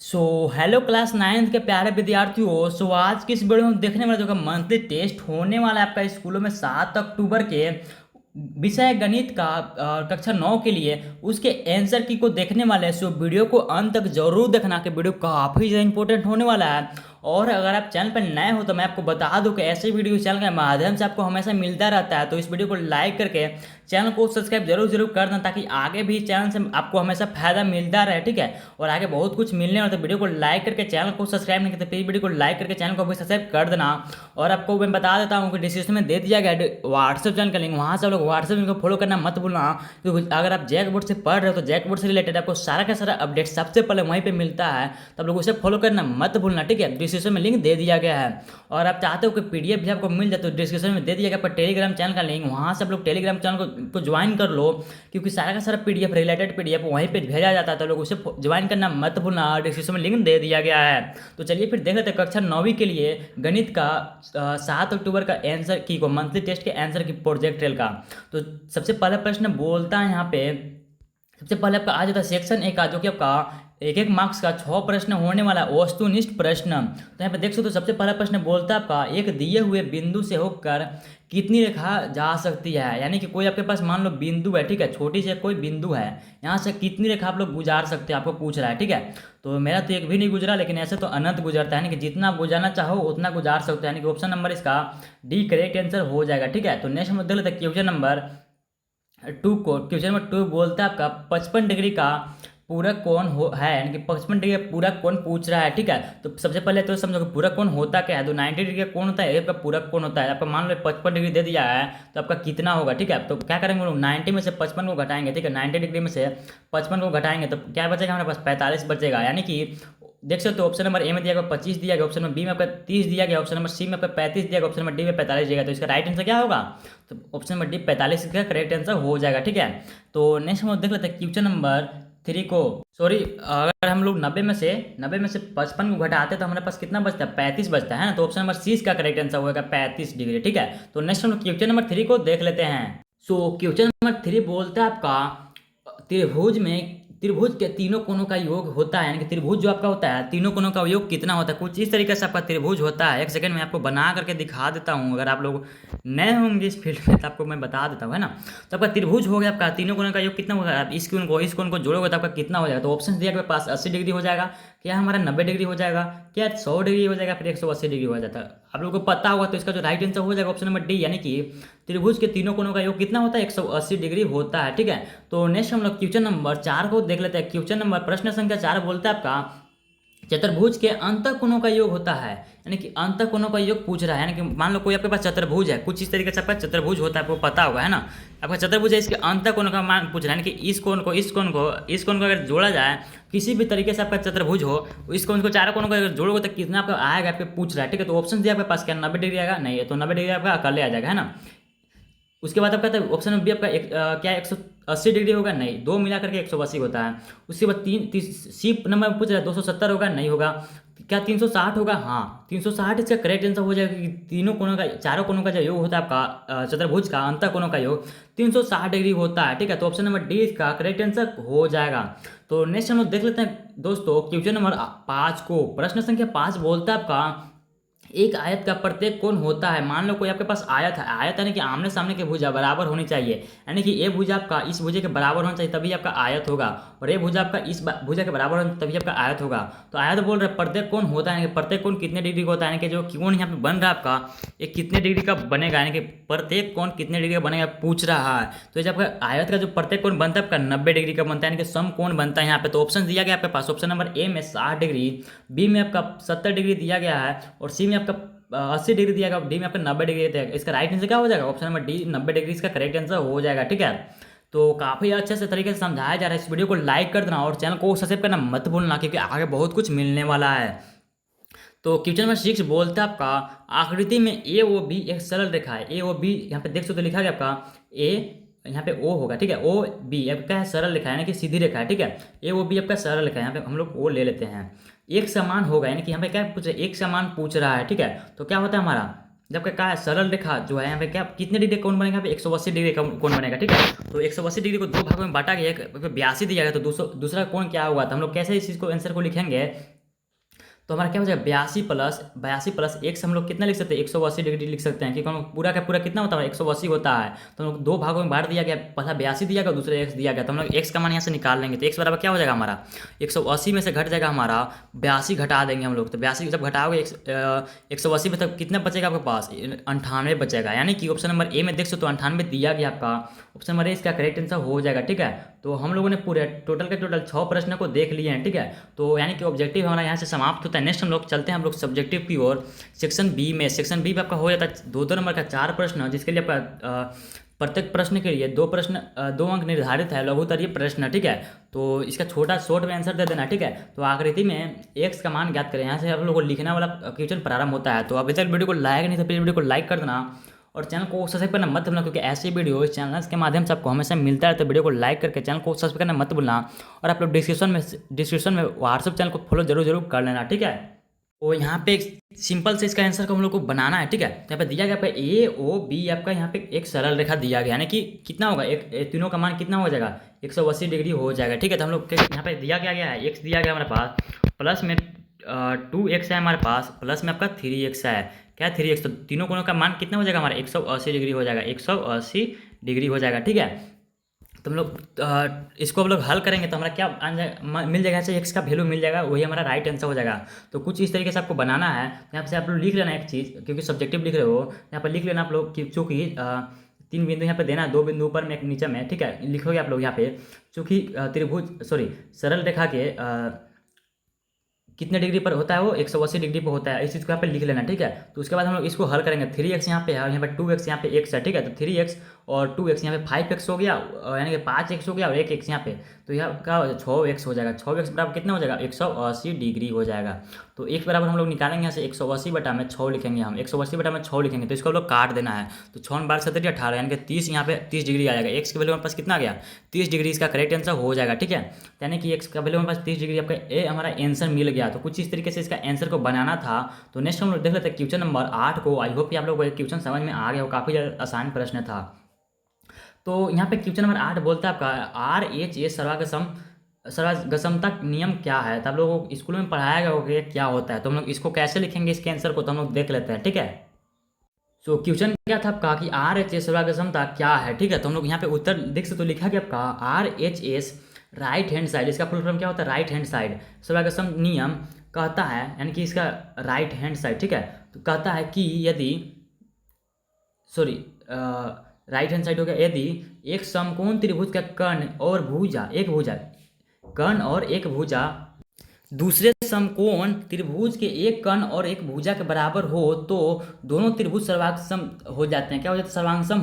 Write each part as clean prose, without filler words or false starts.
So hello class ninth के प्यारे विद्यार्थियों। आज की इस वीडियो में देखने वाले जो का मंथली टेस्ट होने वाला है आपका स्कूलों में 7 अक्टूबर के विषय गणित का कक्षा 9 के लिए उसके आंसर की को देखने वाले हैं। सो वीडियो को अंत तक जरूर देखना कि वीडियो काफ़ी ज़्यादा इंपॉर्टेंट होने वाला है। और अगर आप चैनल पर नए हो तो मैं आपको बता दूं कि ऐसे वीडियो चैनल के माध्यम से आपको हमेशा मिलता रहता है। तो इस वीडियो को लाइक करके चैनल को सब्सक्राइब जरूर जरूर कर देना ताकि आगे भी चैनल से आपको हमेशा फायदा मिलता रहे, ठीक है। और आगे बहुत कुछ मिलने वाला, तो वीडियो को लाइक करके चैनल को सब्सक्राइब नहीं करते प्लीज वीडियो को लाइक करके चैनल को भी सब्सक्राइब कर देना। और आपको मैं बता देता हूँ कि डिस्क्रिप्शन में दे दिया गया व्हाट्सएप चैनल का लिंक, वहाँ से आप लोग व्हाट्सएप चैनल को फॉलो करना मत भूलना। क्योंकि अगर आप जैक बोर्ड से पढ़ रहे हो तो जैक बोर्ड से रिलेटेड आपको सारा का सारा अपडेट सबसे पहले वहीं पे मिलता है, तो आप लोग उसे फॉलो करना मत भूलना, ठीक है। डिस्क्रिप्शन में लिंक दे दिया गया है। और आप चाहते हो कि पीडीएफ भी आपको मिल जाए तो डिस्क्रिप्शन में दे दिया गया आपका टेलीग्राम चैनल का लिंक, वहाँ से आप लोग टेलीग्राम चैनल को ज्वाइन कर लो। क्योंकि सारा का सारा पीडीएफ रिलेटेड पीडीएफ वहीं पे भेजा जाता है, तो लोग उसे ज्वाइन करना मत भूलना। डिस्क्रिप्शन में लिंक दे दिया गया है। तो चलिए फिर देख लेते हैं कक्षा 9वीं के लिए गणित का 7 अक्टूबर का आंसर की को मंथली टेस्ट के आंसर की प्रोजेक्ट ट्रेल का। तो सबसे पहला प्रश्न बोलता है यहाँ पे, सबसे पहले आपका आ जाता है सेक्शन ए का, जो कि आपका एक एक मार्क्स का 6 प्रश्न होने वाला है, वस्तुनिष्ठ प्रश्न। तो यहाँ पे देख सकते हो सबसे पहला प्रश्न बोलता है आपका एक दिए हुए बिंदु से होकर कितनी रेखा जा सकती है। यानी कि कोई आपके पास मान लो बिंदु है, ठीक है, छोटी से कोई बिंदु है, यहाँ से कितनी रेखा आप लोग गुजार सकते हैं आपको पूछ रहा है, ठीक है। तो मेरा तो एक भी नहीं गुजरा, लेकिन ऐसे तो अनंत गुजरता है, यानी कि जितना आप गुजारना चाहो उतना गुजार सकते हैं। यानी कि ऑप्शन नंबर इसका डी करेक्ट आंसर हो जाएगा, ठीक है। तो नेक्स्ट हम देख लेते हैं क्वेश्चन नंबर 2 बोलता है आपका 55 डिग्री का पूरक कोण हो है, यानी कि 55 डिग्री का पूरक कोण पूछ रहा है, ठीक है। तो सबसे पहले तो समझो कि पूरक कोण होता क्या है। तो 90 डिग्री का कोण होता है, आपका पूरक कोण होता है। आपका मान लो 55 डिग्री दे दिया है तो आपका कितना होगा, ठीक है। तो क्या करेंगे लोग 90 में से 55 को घटाएंगे, ठीक है। 90 डिग्री में से 55 को घटाएंगे तो क्या बचेगा हमारे पास 45 बचेगा। यानी कि देख सकते हो ऑप्शन नंबर ए में दिया गया 25 दिया गया, ऑप्शन नंबर बी में आपका 30 दिया गया, ऑप्शन नंबर सी में आपका 35 दिया गया, ऑप्शन नंबर डी में 45 दिया गया। तो इसका राइट आंसर क्या होगा, तो ऑप्शन नंबर डी 45 इसका करेक्ट आंसर हो जाएगा, ठीक है। तो नेक्स्ट हम लोग देख लेते हैं क्वेश्चन नंबर 3 को। सॉरी, अगर हम लोग 90 में से 55 को घटाते तो हमारे पास कितना बचता है, 35 बचता है ना। तो ऑप्शन नंबर सी इसका करेक्ट आंसर होगा 35 डिग्री, ठीक है। तो नेक्स्ट हम लोग क्वेश्चन नंबर 3 को देख लेते हैं। सो क्वेश्चन नंबर 3 बोलता है आपका त्रिभुज के तीनों कोणों का योग होता है। यानी कि त्रिभुज जो आपका होता है तीनों कोणों का योग कितना होता है, कुछ इस तरीके से आपका त्रिभुज होता है। एक सेकंड में आपको बना करके दिखा देता हूँ, अगर आप लोग नए होंगे इस फील्ड में तो आपको मैं बता देता हूँ, है ना। तो आपका त्रिभुज हो गया, आपका तीनों कोणों का योग कितना होगा, आप इस कोण को जोड़ोगे तो आपका कितना हो जाएगा। तो ऑप्शन दिया आपके पास 80 डिग्री हो जाएगा, क्या हमारा 90 डिग्री हो जाएगा, क्या 100 डिग्री हो जाएगा, फिर 180 डिग्री हो जाता है। आप लोगों को पता होगा तो इसका जो राइट आंसर हो जाएगा ऑप्शन नंबर डी, यानी कि त्रिभुज के तीनों कोणों का योग कितना होता है, 180 डिग्री होता है, ठीक है। तो नेक्स्ट हम लोग क्वेश्चन नंबर 4 को देख लेते हैं। क्वेश्चन नंबर प्रश्न संख्या 4 बोलता है आपका चतुर्भुज के अंतः कोणों का योग होता है। यानी कि अंतः कोणों का योग पूछ रहा है। यानी कि मान लो कोई आपके पास चतुर्भुज है, कुछ इस तरीके से आपका चतुर्भुज होता है, आपको पता होगा, है ना। आपका चतुर्भुज है, इसके अंतः कोण का मान पूछ रहा है। यानी कि इस कोण को अगर जोड़ा जाए किसी भी तरीके से आपका चतुर्भुज हो, इस कोण को चारों कोणों को अगर जोड़ोगे तो कितना आपका आएगा, आपके पूछ रहा है, ठीक है। तो ऑप्शन दिया आपके पास क्या 90 डिग्री आएगा, नहीं है तो 90 डिग्री आपका अकेले आ जाएगा, है ना। उसके बाद आपका ऑप्शन नंबर बी आपका क्या 180 डिग्री होगा, नहीं, दो मिला करके 180 होता है। उसके बाद सी नंबर में पूछ रहा है 270 होगा, नहीं होगा, क्या 360 होगा, हाँ 360 इसका करेक्ट आंसर हो जाएगा। कि तीनों कोणों का चारों कोणों का जो योग होता है आपका चतुर्भुज का अंतः कोणों का योग 360 डिग्री होता है, ठीक है। तो ऑप्शन नंबर डी इसका करेक्ट आंसर हो जाएगा। तो नेक्स्ट हम लोग देख लेते हैं दोस्तों क्वेश्चन नंबर 5 को। प्रश्न संख्या 5 बोलता है आपका एक आयत का प्रत्येक कोण होता है। मान लो कोई आपके पास आयत है, आयत यानी कि आमने सामने की भुजा बराबर होनी चाहिए। यानी कि ये भुजा आपका इस भुजा के बराबर होना चाहिए तभी आपका आयत होगा, और ये भुजा आपका इस भुजा के बराबर होना तभी आपका आयत होगा। तो आयत बोल रहे प्रत्येक कोण होता है, यानी कि प्रत्येक कोण कितने डिग्री का होता है। यानी कि जो कोण यहाँ पे बन रहा है आपका ये कितने डिग्री का बनेगा, यानी कि प्रत्येक कोण कितने डिग्री का बनेगा पूछ रहा है। तो जब आपका आयत का जो प्रत्येक कोण बनता है आपका 90 डिग्री का बनता है, यानी कि सम कोण बनता है यहाँ पे। तो ऑप्शन दिया गया आपके पास, ऑप्शन नंबर ए में 60 डिग्री, बी में आपका 70 डिग्री दिया गया है, और सी में आपका 80 डिग्री दिया गया, डी में आपका 90 डिग्री दिया गया। इसका राइट आंसर क्या हो जाएगा, ऑप्शन नंबर डी 90 डिग्री इसका करेक्ट आंसर हो जाएगा, ठीक है। तो काफ़ी अच्छे से तरीके से समझाया जा रहा है। इस वीडियो को लाइक कर देना और चैनल को सब्सक्राइब करना मत भूलना, क्योंकि आगे बहुत कुछ मिलने वाला है। तो क्वेश्चन नंबर 6 बोलता है आपका आकृति में ए ओ बी एक सरल रेखा है। ए ओ बी यहाँ पे देख सकते हो लिखा गया आपका ए, यहाँ पे ओ होगा, ठीक है, ओ बी आपका है सरल रेखा है, यानी कि सीधी रेखा है, ठीक है। ए ओ बी आपका सरल रेखा है, यहाँ पे हम लोग ओ ले लेते हैं। एक समान होगा, यानी कि यहाँ पे क्या पूछ रहा है, एक समान पूछ रहा है, ठीक है। तो क्या होता है हमारा, जब क्या है सरल रेखा जो है यहाँ पे क्या कितने डिग्री का कोण बनेगा, यहाँ पे 180 डिग्री का कोण बनेगा, ठीक है। तो 180 डिग्री को दो भागों में बांटा गया, एक 82 दिया गया, तो दूसरा कोण क्या हुआ था, हम लोग कैसे इस चीज़ को आंसर को लिखेंगे, तो हमारा क्या हो जाएगा 82 प्लस एक से हम लोग कितना लिख सकते हैं 180 डिग्री लिख सकते हैं, क्योंकि हम लोग पूरा का पूरा कितना होता है 180 होता है। तो हम लोग दो भागों में बांट दिया गया, पहला 82 दिया गया, दूसरे एक्स दिया गया, तो हम लोग एक्स का मान यहाँ से निकाल लेंगे। तो एक्स बराबर क्या हो जाएगा हमारा 180 में से घट जाएगा हमारा 82 घटा देंगे हम लोग। तो 82 जब घटाओगे 180 में तब कितना बचेगा आपके पास 98 बचेगा, यानी कि ऑप्शन नंबर ए में देख सकते हो 98 दिया गया आपका, ऑप्शन नंबर ए इसका करेक्ट आंसर हो जाएगा, ठीक है। तो हम लोगों ने पूरे टोटल के टोटल 6 प्रश्न को देख लिए हैं, ठीक है। तो यानी कि ऑब्जेक्टिव हमारा यहाँ से समाप्त होता है। नेक्स्ट हम लोग चलते हैं हम लोग सब्जेक्टिव की ओर। सेक्शन बी में आपका हो जाता है 2-2 नंबर का 4 प्रश्न, जिसके लिए आपका प्रत्येक प्रश्न के लिए 2 प्रश्न 2 अंक निर्धारित है, लघुत्तरीय प्रश्न, ठीक है। तो इसका छोटा शॉर्ट में आंसर दे देना, ठीक है। तो आकृति में एक्स का मान ज्ञात करें, यहाँ से आप लोगों को लिखना वाला क्वेश्चन प्रारंभ होता है। तो अभी तक वीडियो को लाइक नहीं था, प्लीज वीडियो को लाइक कर देना और चैनल को सब्सक्राइब करना मत भूलना, क्योंकि ऐसी वीडियो इस चैनल के माध्यम से आपको हमेशा मिलता है। तो वीडियो को लाइक करके चैनल को सब्सक्राइब करना मत भूलना, और आप लोग डिस्क्रिप्शन में व्हाट्सअप चैनल को फॉलो जरूर कर लेना, ठीक है। तो यहाँ पे एक सिंपल से इसका आंसर को हम लोग को बनाना है, ठीक है। तो यहाँ पे दिया गया आपका ए ओ बी, आपका यहाँ पे एक सरल रेखा दिया गया, यानी कि कितना होगा तीनों का मान कितना हो जाएगा 180 डिग्री हो जाएगा, ठीक है। तो हम लोग यहाँ पे दिया गया है एक्स दिया गया हमारे पास, प्लस में 2x है हमारे पास, प्लस में आपका 3x है, क्या 3x। तो तीनों कोणों का मान कितना हो जाएगा हमारा 180 डिग्री हो जाएगा, 180 डिग्री हो जाएगा, ठीक है। तो हम लोग इसको हम लोग हल करेंगे तो हमारा क्या मिल जाएगा, ऐसे एक्स का वैल्यू मिल जाएगा, वही हमारा राइट आंसर हो जाएगा। तो कुछ इस तरीके से आपको बनाना है। यहाँ से आप लोग लिख लेना एक चीज़, क्योंकि सब्जेक्टिव लिख रहे हो, यहाँ पर लिख लेना आप लोग कि चूँकि 3 बिंदु यहाँ पे देना, 2 बिंदु ऊपर में एक नीचे में, ठीक है। लिखोगे आप लोग यहाँ पे चूँकि सरल रेखा के कितने डिग्री पर होता है वो 180 डिग्री पर होता है, इस चीज़ को यहाँ पे लिख लेना, ठीक है। तो उसके बाद हम लोग इसको हल करेंगे। 3x यहाँ पे है और यहाँ पे 2x यहाँ पे x है, ठीक है। तो 3x और 2x यहाँ पे 5x हो गया, यानी कि 5x हो गया और 1x यहाँ पे, तो यहाँ क्या हो जाएगा 6x हो जाएगा। 6x बराबर कितना हो जाएगा 180 डिग्री हो जाएगा। तो x बराबर हम लोग निकालेंगे यहाँ से 180 बटा में 6 लिखेंगे, हम 180 बटा में 6 लिखेंगे। तो इसको हम लोग काट देना है। तो 6 बार 17 18, यानी कि 30, यहाँ पे 30 डिग्री आ जाएगा। एक्स की वैल्यू हमारे पास कितना आ गया 30 डिग्री, इसका करेक्ट आंसर हो जाएगा, ठीक है। यानी कि एक्स का वैल्यू हमारे पास 30 डिग्री, आपका ए हमारा आंसर मिल गया। तो कुछ इस तरीके से इसका आंसर को बनाना था। तो नेक्स्ट हम लोग देख लेते हैं क्वेश्चन नंबर 8 को। आई होप कि आप लोगों को क्वेश्चन समझ में आ गया हो, काफ़ी आसान प्रश्न था। तो यहाँ पे क्वेश्चन नंबर 8 बोलता है आपका RHS सर्वगसमता नियम क्या है। तो आप लोगों को स्कूल में पढ़ाया गया होगा क्या होता है। तो हम लोग इसको कैसे लिखेंगे इसके आंसर को, तो हम लोग देख लेते हैं, ठीक है। सो क्वेश्चन क्या था आपका कि RHS सर्वगसमता क्या है, ठीक है। तो हम लोग यहाँ पे उत्तर देख सकते हो, लिखा गया आपका RHS राइट हैंड साइड, इसका फुल फॉर्म क्या होता है राइट हैंड साइड। सर्वगसम नियम कहता है, यानी कि इसका राइट हैंड साइड, ठीक है। तो कहता है कि यदि राइट हैंड साइड हो गया, यदि एक समकोण त्रिभुज का कर्ण और भुजा दूसरे समकोण त्रिभुज के एक कर्ण और एक भुजा के बराबर हो, तो दोनों त्रिभुज सर्वांगसम हो जाते हैं। क्या हो जाते हैं सर्वांगसम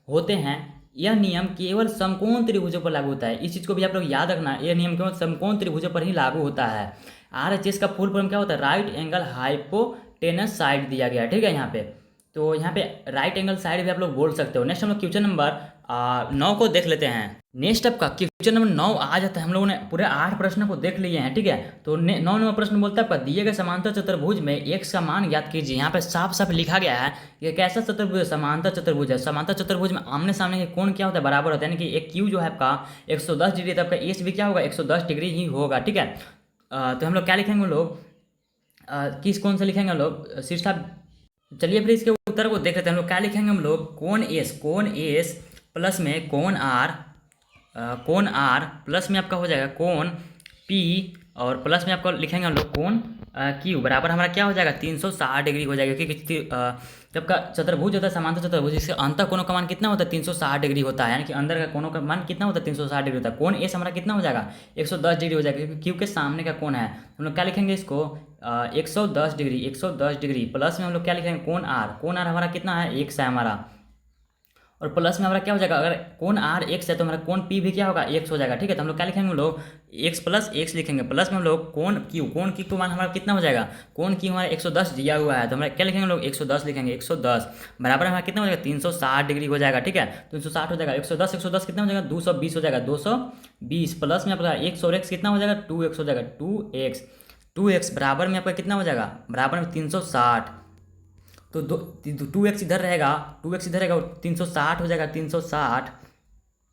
होते हैं। यह नियम केवल समकोण त्रिभुजों पर लागू होता है। इस चीज़ को भी आप लोग याद रखना, यह नियम केवल समकोण त्रिभुजों पर ही लागू होता है। RHS का फुल फॉर्म क्या होता है राइट एंगल हाइपोटेनस साइड दिया गया, ठीक है। यहाँ पे तो यहाँ पे राइट एंगल साइड भी आप लोग बोल सकते हो। नेक्स्ट हम लोग क्वेश्चन नंबर 9 को देख लेते हैं। नेक्स्ट आपका क्वेश्चन नंबर 9 आ जाता है। हम लोगों ने पूरे 8 प्रश्न को देख लिए हैं, ठीक है। तो 9 नंबर प्रश्न बोलता है आपका दिए गए समांतर चतुर्भुज में x का मान ज्ञात कीजिए। यहाँ पे साफ साफ लिखा गया है कि कैसा चतुर्भुज है, समांतर चतुर्भुज है। समांतर चतुर्भुज में आमने सामने के कोण क्या होता है बराबर होता है, यानी कि एक क्यू जो है आपका 110 डिग्री, तो आपका एस भी क्या होगा 110 डिग्री ही होगा, ठीक है। तो हम लोग क्या लिखेंगे, हम लोग किस कोण से लिखेंगे हम लोग शीर्षा। चलिए फिर इसके उत्तर को देख लेते हैं। हम लोग क्या लिखेंगे, हम लोग कोण एस प्लस में कोण आर प्लस में आपका हो जाएगा कोण पी, और प्लस में आपका लिखेंगे हम लोग कोण क्यू बराबर हमारा क्या हो जाएगा 360 डिग्री हो जाएगा। क्योंकि जब का चतुर्भुज होता है समांतर चतुर्भुज, इसके अंतर कोणों का मान कितना होता है 360 डिग्री होता है, यानी कि अंदर का कोणों का मान कितना होता है 360 डिग्री होता है। कोण एस हमारा कितना हो जाएगा 110 डिग्री हो जाएगा, क्योंकि क्यू के सामने का कोण है। हम लोग क्या लिखेंगे इसको 110 डिग्री प्लस में हम लोग क्या लिखेंगे कोण आर हमारा कितना है 1 है हमारा, और प्लस में हमारा क्या हो जाएगा अगर कोण आर x है तो हमारा कोण p भी क्या होगा x हो जाएगा, ठीक है। तो हम लोग क्या लिखेंगे, हम लोग x प्लस x लिखेंगे, प्लस में हम लोग कोण q को मान हमारा कितना हो जाएगा, कोण q हमारा 110 दिया हुआ है, तो हमारा क्या लिखेंगे हम लोग 110 लिखेंगे। 110 बराबर हमारा कितना हो जाएगा 360 डिग्री हो जाएगा, ठीक है। 360 हो जाएगा 110 कितना हो जाएगा 220 हो जाएगा, 220 प्लस में आपका 1 और x कितना हो जाएगा 2x हो जाएगा, 2x बराबर में आपका कितना हो जाएगा बराबर में 360। तो 2x इधर रहेगा, 2x इधर रहेगा, 360 हो जाएगा, 360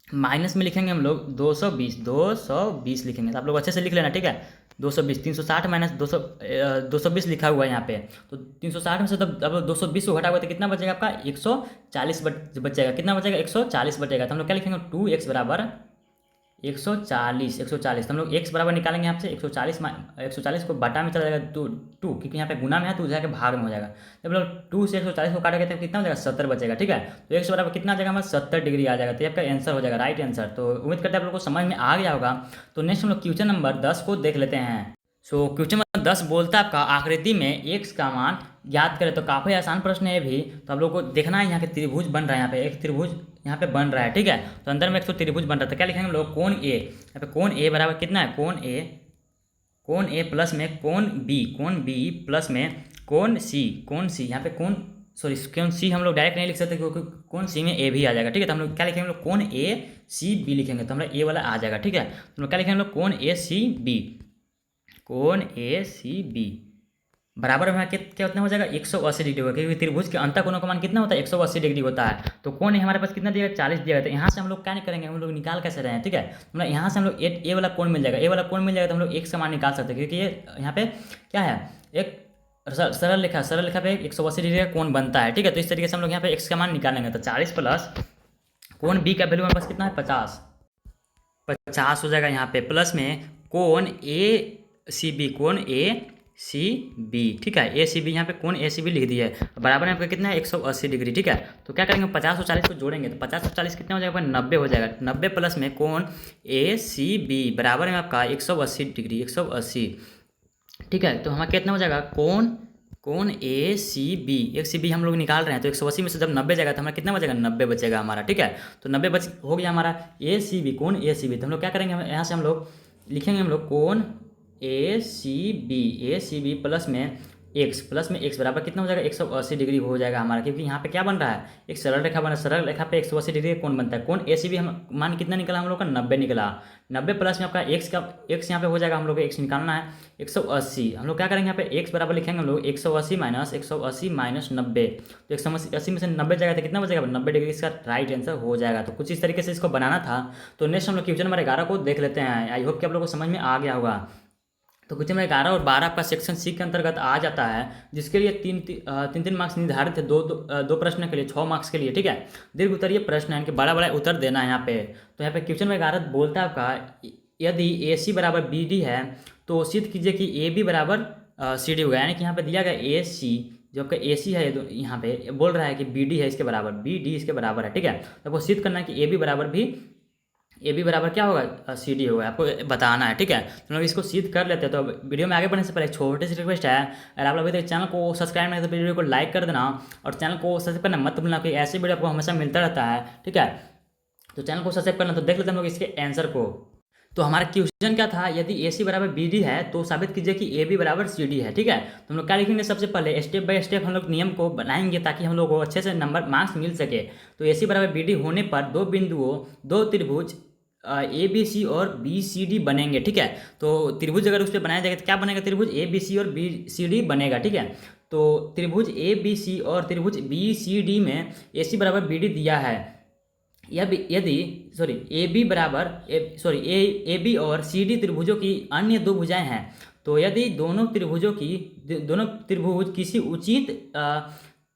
माइनस में लिखेंगे हम लोग 220 लिखेंगे, तो आप लोग अच्छे से लिख लेना, ठीक है। 220, 360 माइनस 220 लिखा हुआ है यहाँ पे, तो 360 में से तब अब 220 को घटा हुआ तो कितना बचेगा आपका 140 बचेगा, कितना बचेगा 140 बचेगा। तो हम लोग क्या लिखेंगे 2x बराबर 140 तो हम लोग x बराबर निकालेंगे यहाँ से 140 को बटा में चला जाएगा टू क्योंकि यहाँ पे गुना में है तो जाके भाग में हो जाएगा। जब लोग 2 से 140 को काटेंगे तो कितना हो जाएगा 70 बचेगा, ठीक है। तो x बराबर कितना आ जाएगा हमारा 70 डिग्री आ जाएगा, तो ये आपका आंसर हो जाएगा, राइट आंसर। तो उम्मीद करते हैं आप लोगों को समझ में आ गया होगा। तो नेक्स्ट हम लोग क्वेश्चन नंबर 10 को देख लेते हैं। सो क्वेश्चन नंबर 10 बोलता है आपका आकृति में x का मान याद करें। तो काफ़ी आसान प्रश्न है भी, तो आप लोग को देखना है यहाँ के त्रिभुज बन रहा है, यहाँ पे एक त्रिभुज यहाँ पे बन रहा है, ठीक है। तो अंदर में एक त्रिभुज बन रहा है, तो क्या लिखेंगे हम लोग कोण ए, यहाँ पे कोण ए बराबर कितना है कोण ए प्लस में कोण बी प्लस में कोण सी यहाँ पे कोण सी हम लोग डायरेक्ट नहीं लिख सकते क्योंकि कोण सी में ए भी आ जाएगा, ठीक है। तो हम लोग क्या लिखेंगे हम लोग कोण ए सी बी लिखेंगे, तो हमारा ए वाला आ जाएगा, ठीक है। तो हम लोग क्या लिखेंगे हम लोग कोण ए सी बी बराबर में क्या उतना हो जाएगा 180 डिग्री होगा, क्योंकि त्रिभुज के अंतः कोणों का मान कितना होता है 180 डिग्री होता है। तो कोण हमारे पास कितना दिया 40 दिया गया, तो यहाँ से हम लोग क्या नहीं करेंगे, हम लोग निकाल कैसे रहे हैं, ठीक है। तो यहाँ से हम लोग ए वाला कोण मिल जाएगा, तो हम लोग एक का मान निकाल सकते हैं, क्योंकि ये यहाँ पे क्या है एक सरल रेखा पे 180 डिग्री का कोण बनता है, ठीक है। तो इस तरीके से हम लोग यहाँ पे x का मान निकालेंगे, तो 40 प्लस कोण बी का वैल्यू हमारे पास कितना है 50 हो जाएगा यहाँ पे, प्लस में कोण ए सी बी, ठीक है। ए सी बी यहाँ पे कोण ए सी बी लिख दिया है, बराबर में आपका कितना है 180 डिग्री, ठीक है। तो क्या करेंगे 50 और 40 को जोड़ेंगे, तो 50 और 40 कितना हो जाएगा 90 हो जाएगा, 90 प्लस में कोण ए सी बी बराबर में आपका 180 डिग्री 180, ठीक है। तो हमारा कितना हो जाएगा कोण ए सी बी हम लोग निकाल रहे हैं, तो 180 में से जब 90 जाएगा तो हमारा कितना बचेगा 90 बचेगा हमारा, ठीक है। तो 90 हो गया हमारा ए सी बी कोण ए सी बी। तो हम लोग क्या करेंगे यहाँ से हम लोग लिखेंगे हम लोग कोण ए सी बी प्लस में x बराबर कितना हो जाएगा 180 डिग्री हो जाएगा हमारा, क्योंकि यहाँ पे क्या बन रहा है एक सरल रेखा बना, सरल रेखा पे 180 डिग्री का कोण बनता है। कोण ए सी बी हम मान कितना निकला हम लोग का 90 निकला, 90 प्लस में आपका x यहाँ पे हो जाएगा, हम लोग को x निकालना है 180। हम लोग क्या करेंगे यहाँ पे x बराबर लिखेंगे हम लोग 180 माइनस 90, तो 180 में से 90 जाएगा तो कितना बचेगा 90 डिग्री, इसका राइट आंसर हो जाएगा। तो कुछ इस तरीके से इसको बनाना था। तो नेक्स्ट हम लोग क्वेश्चन नंबर 11 को देख लेते हैं। आई होप कि आप लोग को समझ में आ गया होगा। तो क्वेश्चन नंबर 11 और 12 आपका सेक्शन सी के अंतर्गत आ जाता है, जिसके लिए तीन मार्क्स निर्धारित है, दो प्रश्न के लिए 6 मार्क्स के लिए, ठीक है। दीर्घ उत्तरीय प्रश्न है, इनके बड़ा उत्तर देना है यहाँ पे। तो यहाँ पे क्वेश्चन नंबर 11 बोलता है आपका यदि ए सी बराबर बी डी है तो सिद्ध कीजिए कि ए बी बराबर सी डी होगा। यानी कि यहाँ पे दिया गया ए सी, जो आपका ए सी है यहाँ पे बोल रहा है कि बी डी है इसके बराबर, बी डी इसके बराबर है, ठीक है। तो आपको सिद्ध करना है कि ए बी बराबर क्या होगा सी डी होगा, आपको बताना है, ठीक है। तो लोग इसको सिद्ध कर लेते हैं। तो वीडियो में आगे बढ़ने से पहले एक छोटी सी रिक्वेस्ट है, अगर आप लोग अभी तक चैनल को सब्सक्राइब नहीं तो वीडियो को लाइक कर देना और चैनल को सब्सक्राइब करना मत भूलना, कि ऐसे वीडियो आपको हमेशा मिलता रहता है, ठीक है। तो चैनल को सब्सक्राइब करना। तो देख लेते हैं हम लोग इसके आंसर को। तो हमारा क्वेश्चन क्या था, यदि ए सी बराबर बी डी है तो साबित कीजिए कि ए बी बराबर सी डी है, ठीक है। तो हम लोग क्या लिखेंगे सबसे पहले स्टेप बाय स्टेप हम लोग नियम को बनाएंगे ताकि हम लोग को अच्छे से मार्क्स मिल सके। तो ए सी बराबर बी डी होने पर दो त्रिभुज ए बी सी और बी सी डी बनेंगे, ठीक है। तो त्रिभुज अगर उस पर बनाया जाएगा तो क्या बनेगा, त्रिभुज ए बी सी और बी सी डी बनेगा, ठीक है। तो त्रिभुज ए बी सी और त्रिभुज बी सी डी में ए सी बराबर बी डी दिया है, यदि ए बी और सी डी त्रिभुजों की अन्य दो भुजाएं हैं, तो यदि दोनों त्रिभुज किसी उचित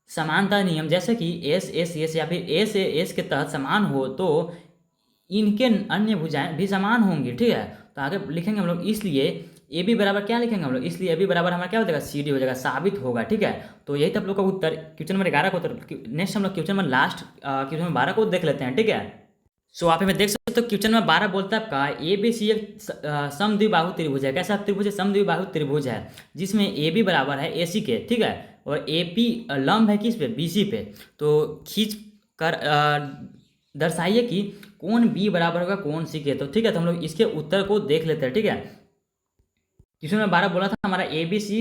समानता नियम जैसे कि एस या फिर एस के तहत समान हो तो इनके अन्य भुजाएं भी समान होंगी, ठीक है। तो आगे लिखेंगे हम लोग, इसलिए ए बी बराबर क्या लिखेंगे हम लोग, इसलिए ए बी बराबर हमारा क्या हो जाएगा सी डी हो जाएगा, साबित होगा, ठीक है। तो यही था आप लोग का उत्तर क्वेश्चन नंबर 11 का उत्तर। नेक्स्ट हम लोग क्वेश्चन नंबर क्वेश्चन नंबर 12 को देख लेते हैं, ठीक है। सो आप में देख सकते हो क्वेश्चन नंबर 12 बोलता है आपका ए बी सी एक समद्विबाहु त्रिभुज है। कैसा त्रिभुज है, समद्विबाहु त्रिभुज है, जिसमें ए बी बराबर है ए सी के, ठीक है, और ए पी लंब है किस पे, बी सी पे। तो खींच कर दर्शाइए कि कोण बी बराबर होगा कोण सी के। तो ठीक है, तो हम लोग इसके उत्तर को देख लेते हैं, ठीक है। क्वेश्चन नंबर 12 बोला था हमारा ए बी सी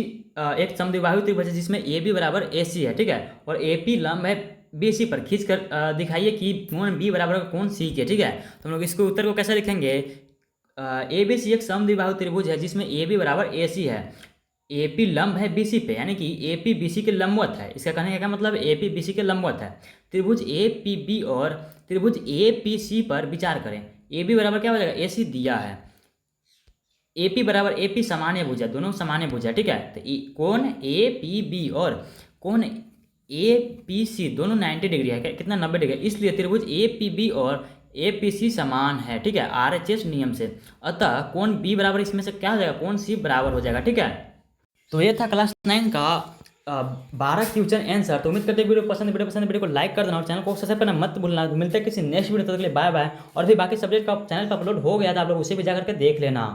एक समद्विबाहु त्रिभुज है जिसमें ए बी बराबर ए सी है, ठीक है, और ए पी लंब है बी सी पर। खींच कर दिखाइए कि कोण बी बराबर होगा कोण सी के, ठीक है। तो हम लोग इसके उत्तर को कैसे लिखेंगे, ए बी सी एक समद्विबाहु त्रिभुज है जिसमें ए बी बराबर ए सी है, ए पी लंब है बी सी पे, यानी कि ए पी बी सी के लंबवत है। इसका कहने का क्या मतलब, ए पी बी सी के लंबवत है। त्रिभुज ए पी बी और त्रिभुज ए पी सी पर विचार करें। ए बी बराबर क्या हो जाएगा, ए सी दिया है, ए पी बराबर ए पी सामान्य भुजा, दोनों सामान्य भुजा, ठीक है। तो कोण ए पी बी और कोण ए पी सी दोनों 90 डिग्री है, कितना 90 डिग्री है, इसलिए त्रिभुज ए पी बी और ए पी सी समान है, ठीक है, आर एच एस नियम से। अतः कोण बी बराबर इसमें से क्या हो जाएगा, कोण सी बराबर हो जाएगा, ठीक है। तो ये था क्लास 9 का 12 क्वेश्चन आंसर। तो उम्मीद करते हैं वीडियो को लाइक कर देना और चैनल को सब्सक्राइब करना मत भूलना। मिलते हैं किसी नेक्स्ट वीडियो, तक के लिए बाय बाय। और भी बाकी सब्जेक्ट का चैनल पर अपलोड हो गया था, आप लोग उसे भी जा करके देख लेना।